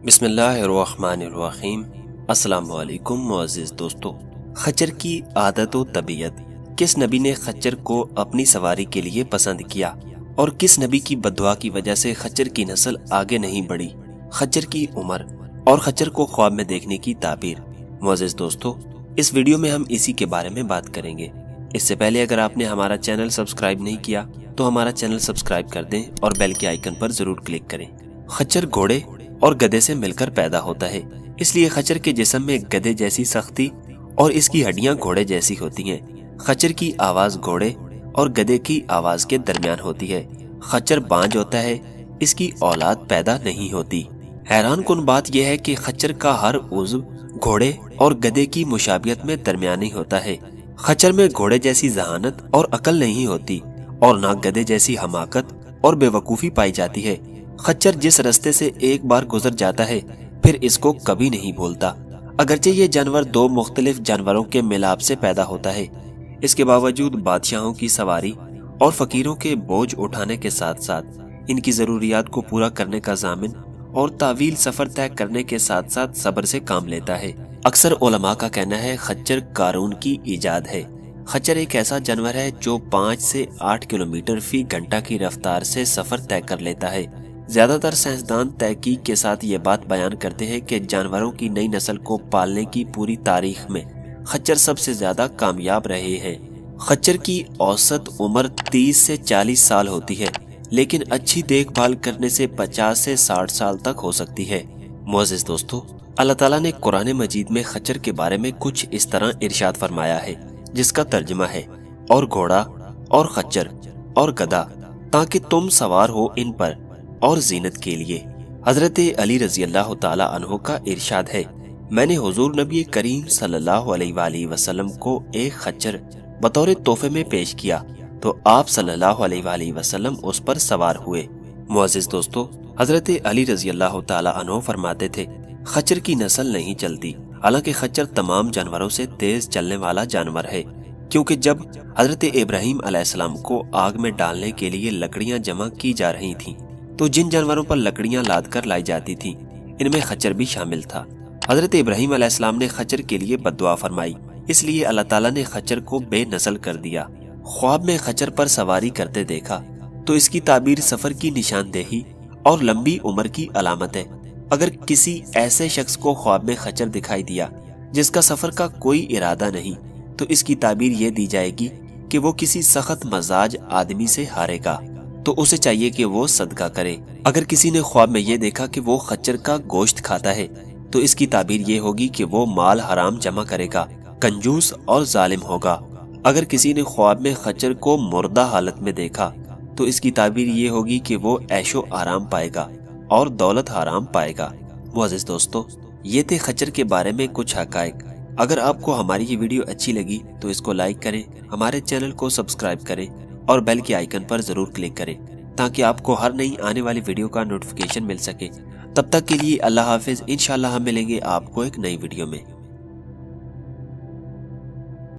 بسم اللہ الرحمن الرحیم۔ السلام علیکم معزز دوستو۔ خچر کی عادت و طبیعت۔ کس نبی نے خچر کو اپنی سواری کے لیے پسند کیا اور کس نبی کی بددعا کی وجہ سے خچر کی نسل آگے نہیں بڑھی؟ خچر کی عمر اور خچر کو خواب میں دیکھنے کی تعبیر۔ معزز دوستو، اس ویڈیو میں ہم اسی کے بارے میں بات کریں گے۔ اس سے پہلے اگر آپ نے ہمارا چینل سبسکرائب نہیں کیا تو ہمارا چینل سبسکرائب کر دیں اور بیل کے آئیکن پر ضرور کلک کریں۔ خچر گھوڑے اور گدھے سے مل کر پیدا ہوتا ہے، اس لیے خچر کے جسم میں گدھے جیسی سختی اور اس کی ہڈیاں گھوڑے جیسی ہوتی ہیں۔ خچر کی آواز گھوڑے اور گدھے کی آواز کے درمیان ہوتی ہے۔ خچر بانج ہوتا ہے، اس کی اولاد پیدا نہیں ہوتی۔ حیران کن بات یہ ہے کہ خچر کا ہر عضو گھوڑے اور گدھے کی مشابہت میں درمیانی ہوتا ہے۔ خچر میں گھوڑے جیسی ذہانت اور عقل نہیں ہوتی اور نہ گدھے جیسی حماقت اور بے وقوفی پائی جاتی ہے۔ خچر جس رستے سے ایک بار گزر جاتا ہے پھر اس کو کبھی نہیں بھولتا، اگرچہ یہ جانور دو مختلف جانوروں کے ملاپ سے پیدا ہوتا ہے۔ اس کے باوجود بادشاہوں کی سواری اور فقیروں کے بوجھ اٹھانے کے ساتھ ساتھ ان کی ضروریات کو پورا کرنے کا ضامن اور طویل سفر طے کرنے کے ساتھ ساتھ صبر سے کام لیتا ہے۔ اکثر علماء کا کہنا ہے خچر قارون کی ایجاد ہے۔ خچر ایک ایسا جانور ہے جو 5 سے 8 کلومیٹر فی گھنٹہ کی رفتار سے سفر طے کر لیتا ہے۔ زیادہ تر سائنسدان تحقیق کے ساتھ یہ بات بیان کرتے ہیں کہ جانوروں کی نئی نسل کو پالنے کی پوری تاریخ میں خچر سب سے زیادہ کامیاب رہے ہیں۔ خچر کی اوسط عمر 30 سے 40 سال ہوتی ہے، لیکن اچھی دیکھ بھال کرنے سے 50 سے 60 سال تک ہو سکتی ہے۔ معزز دوستو، اللہ تعالیٰ نے قرآن مجید میں خچر کے بارے میں کچھ اس طرح ارشاد فرمایا ہے، جس کا ترجمہ ہے، اور گھوڑا اور خچر اور گدھا تاکہ تم سوار ہو ان پر اور زینت کے لیے۔ حضرت علی رضی اللہ تعالی عنہ کا ارشاد ہے، میں نے حضور نبی کریم صلی اللہ علیہ وآلہ وسلم کو ایک خچر بطور تحفے میں پیش کیا تو آپ صلی اللہ علیہ وآلہ وسلم اس پر سوار ہوئے۔ معزز دوستو، حضرت علی رضی اللہ تعالی عنہ فرماتے تھے، خچر کی نسل نہیں چلتی، حالانکہ خچر تمام جانوروں سے تیز چلنے والا جانور ہے، کیونکہ جب حضرت ابراہیم علیہ السلام کو آگ میں ڈالنے کے لیے لکڑیاں جمع کی جا رہی تھیں تو جن جانوروں پر لکڑیاں لاد کر لائی جاتی تھیں ان میں خچر بھی شامل تھا۔ حضرت ابراہیم علیہ السلام نے خچر کے لیے بددعا فرمائی، اس لیے اللہ تعالیٰ نے خچر کو بے نسل کر دیا۔ خواب میں خچر پر سواری کرتے دیکھا تو اس کی تعبیر سفر کی نشاندہی اور لمبی عمر کی علامت ہے۔ اگر کسی ایسے شخص کو خواب میں خچر دکھائی دیا جس کا سفر کا کوئی ارادہ نہیں تو اس کی تعبیر یہ دی جائے گی کہ وہ کسی سخت مزاج آدمی سے ہارے گا، تو اسے چاہیے کہ وہ صدقہ کرے۔ اگر کسی نے خواب میں یہ دیکھا کہ وہ خچر کا گوشت کھاتا ہے تو اس کی تعبیر یہ ہوگی کہ وہ مال حرام جمع کرے گا، کنجوس اور ظالم ہوگا۔ اگر کسی نے خواب میں خچر کو مردہ حالت میں دیکھا تو اس کی تعبیر یہ ہوگی کہ وہ عیش و آرام پائے گا اور دولت حرام پائے گا۔ معزز دوستو، یہ تھے خچر کے بارے میں کچھ حقائق۔ اگر آپ کو ہماری یہ ویڈیو اچھی لگی تو اس کو لائک کریں، ہمارے چینل کو سبسکرائب کریں اور بیل کے آئیکن پر ضرور کلک کریں تاکہ آپ کو ہر نئی آنے والی ویڈیو کا نوٹیفیکیشن مل سکے۔ تب تک کے لیے اللہ حافظ، انشاءاللہ ہم ملیں گے آپ کو ایک نئی ویڈیو میں۔